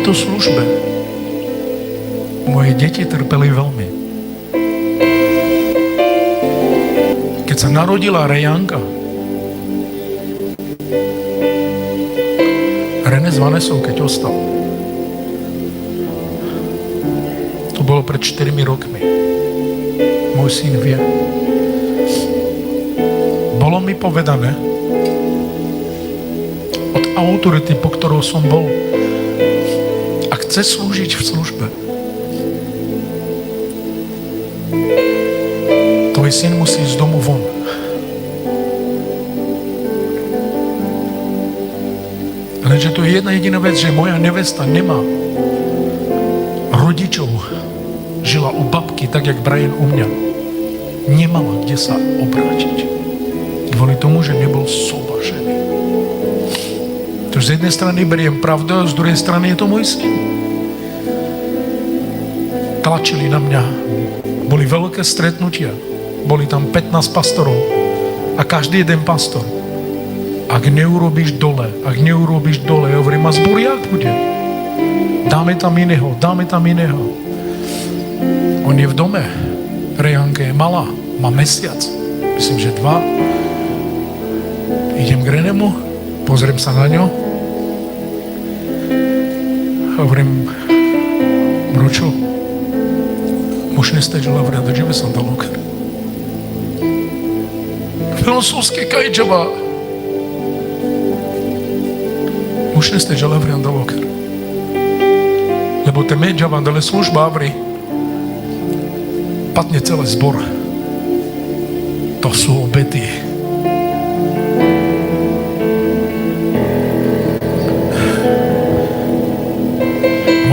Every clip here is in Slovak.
tejto službe moje deti trpeli veľmi. Keď sa narodila Rejanka, René s Vanessou, keď ostal, to bolo pred 4 rokmi. Môj syn vie. Bolo mi povedané od autority, po ktorou som bol, ak chce slúžiť v službe, tvoj syn musí ísť z domu von. Lenže to je jedna jediná vec, že moja nevesta nemá rodičov, žila u babky, tak jak Brian u mňa. Nemala kde sa obrátiť. Kvôli tomu, že nebol sobažený. To z jednej strany beriem pravdu, a z druhej strany je to môj syn. Tlačili na mňa. Boli veľké stretnutia. Boli tam 15 pastorov. A každý jeden pastor. Ak neurobíš dole, ja hovorím, a zbor jak bude? Dáme tam iného. On je v dome. Rejanka je malá. Má mesiac. Myslím, že 2. Idem k Renemu. Pozriem sa na ňo. Hovorím, Bročo, možné steđe lavre, da žive sam da lokar. Filosofske kajđava. Možné steđe lavre, da lokar. Lebo te međava, da le služba avri, patne celý zbor. To sú obety.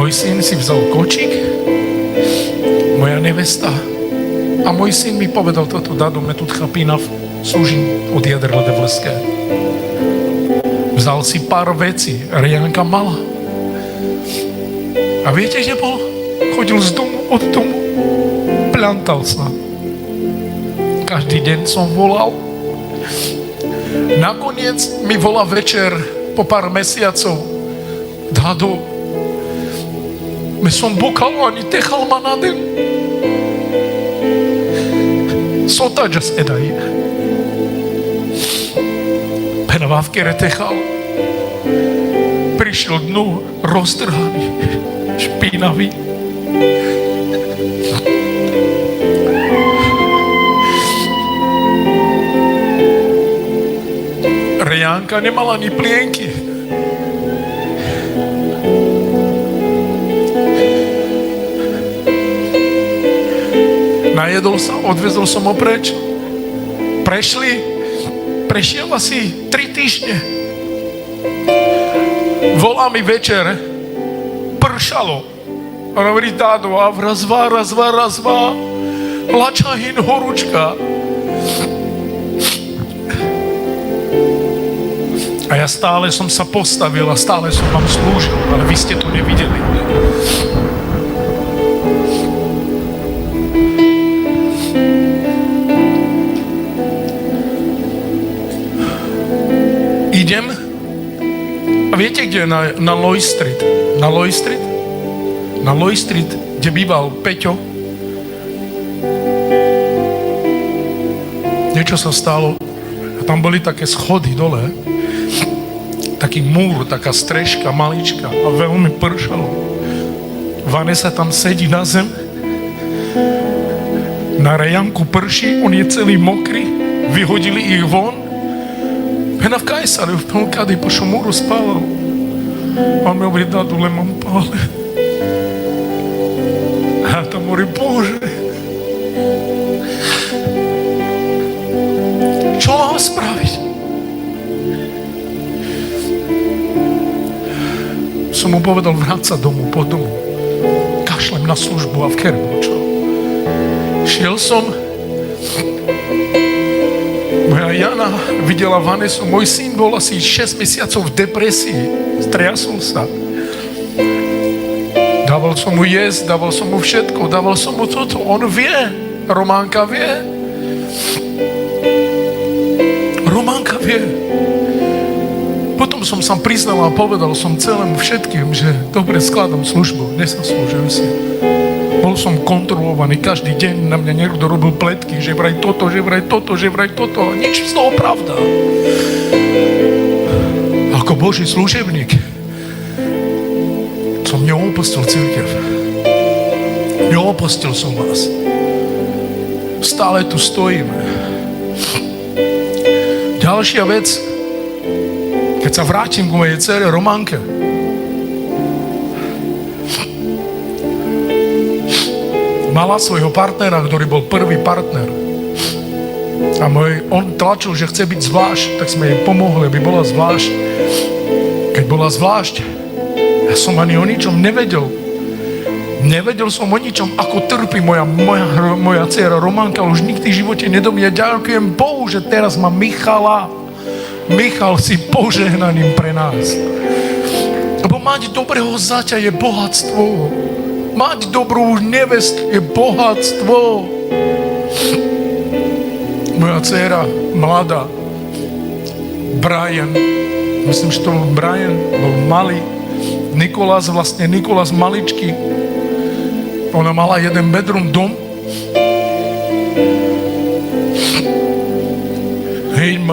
Môj syn si vzal kočík, moja nevesta, a môj syn mi povedal toto, Dado, me tu chapínav, slúžim od jadra de vleské. Vzal si pár vecí, Rejanka mala. A viete, kde bol? Chodil z domu od domu. Plantal sa. Každý deň som volal. Nakoniec mi volá večer po pár mesiacov. Dado, me som bokal ani techal ma na den. Sotađas edaj. Penavávkere techal. Prišiel dnu roztrhaný, špinavý. Rejanka nemala ani plienky. Najedol sa, odvezol som ho preč. Prešiel asi 3 týždne. Volá mi večer, pršalo. A hovorí, Dado, a razva, lačahin, horúčka. A ja stále som sa postavil a stále som vám slúžil, ale vy ste to nevideli. Idem a viete, kde je na Loy Street? Na Loy Street, kde býval Peťo. Niečo sa stalo a tam boli také schody dole. Taký múr, taká strežka, malička a veľmi pršalo. Vanessa tam sedí na zem, na Rejanku prší, on je celý mokrý, vyhodili ich von. Hena v Kajsari, v tom kady po šumúru spával. On mi hovorí, Dadu, len mám pále. A ja tam hovorí, Bože, čo mám spraviť? Som mu povedal, vráť sa domu, po domu. Kašlem na službu a v Kerbočo. Šiel som. Moja Jana videla Vanessu. Môj syn bol asi 6 mesiacov v depresii. Striasol sa. Dával som mu jesť, dával som mu všetko, dával som mu toto. On vie. Románka vie. Potom potom som sa priznal a povedal som celému všetkým, že dobre skladám službu, nezaslúžujem si. Bol som kontrolovaný, každý deň na mňa niekto robil pletky, že vraj toto, že vraj toto, že vraj toto. Nič z toho pravda. Ako Boží služebník som neopustil cirkev. Neopustil som vás. Stále tu stojíme. Ďalšia vec, keď sa vrátim k mojej dcere Románke. Mala svojho partnera, ktorý bol prvý partner. A on tlačil, že chce byť zvlášť, tak sme jej pomohli, aby bola zvlášť. Keď bola zvlášť, ja som ani o ničom nevedel. Nevedel som o ničom, ako trpí moja dcera Románka, už nikdy v živote nedomie. Ďakujem Bohu, že teraz má Michala. Michal si požehnaním pre nás. Lebo mať dobrého zaťa je bohatstvo. Mať dobrú nevest je bohatstvo. Moja dcera, mladá, Brian, myslím, že to bol Brian, bol malý. Nikolás maličký. Ona mala jeden bedroom dom.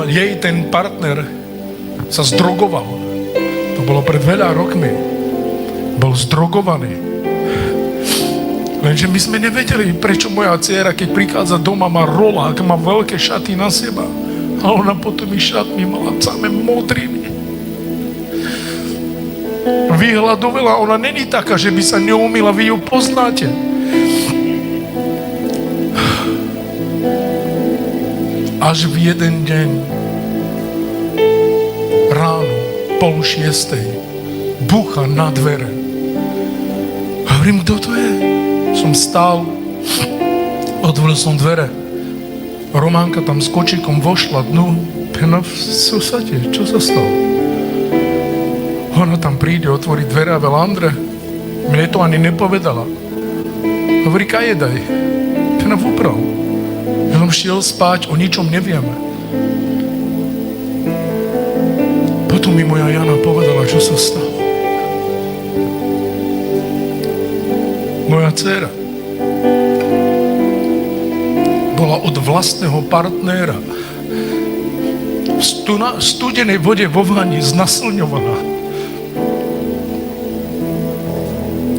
Jej ten partner sa zdrogoval. To bolo pred veľa rokmi. Bol zdrogovaný. Lenže my sme nevedeli, prečo moja dcera, keď prichádza doma, má rolák, má veľké šaty na seba. A ona potom i šatmi mala samé modrými. Vyhľadovala, ona není taká, že by sa neumila, vy ju poznáte. Až v jeden deň ráno, 5:30, bucha na dvere. Hovorím, kto to je? Som stál, otvoril som dvere. Románka tam s kočíkom vošla dnu. Pena v susate, čo sa stalo? Ona tam príde, otvorí dvere a veľa Andre. Mne to ani nepovedala. Hovorí, kaje daj. Pena vúpral. Jenom šiel spať, o ničom nevieme. Potom mi moja Jana povedala, čo sa stalo. Moja dcera bola od vlastného partnéra v studenej vode vo vani znasilňovaná.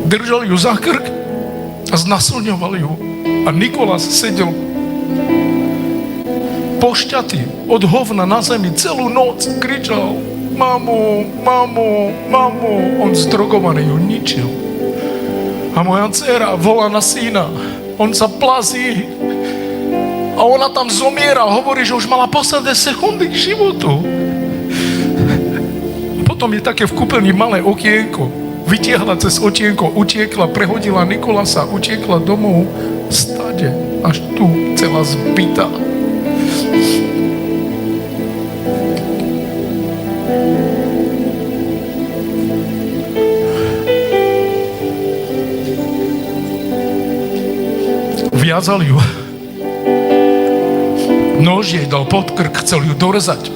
Držal ju za krk a znasilňoval ju. A Nikolás sedel pošťatý od hovna na zemi celú noc, kričal mamu, mamu, mamu. On zdrogovaný ju ničil. A moja dcera volá na syna. On sa plazí. A ona tam zomiera. Hovorí, že už mala posledné sekundy k životu. Potom je také v kúpeľni malé okienko. Vytiahla cez okienko, utiekla, prehodila Nikolasa, utiekla domov stade. Až tu celá zbytá. Viazal ju. Nož jej dal pod krk, chcel ju dorezať.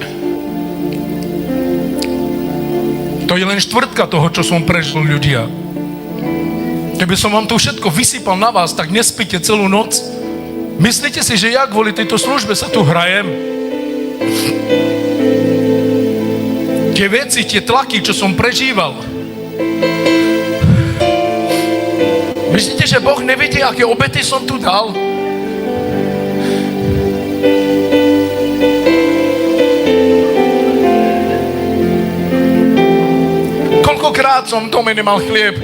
To je len štvrtka toho, čo som prežil, ľudia. Keby som vám to všetko vysypal na vás, tak nespíte celú noc. Myslíte si, že ja kvôli tejto službe sa tu hrajem? Tie veci, tie tlaky, čo som prežíval. Myslíte, že Boh nevidí, aké obety som tu dal? Koľkokrát som v dome nemal chlieb?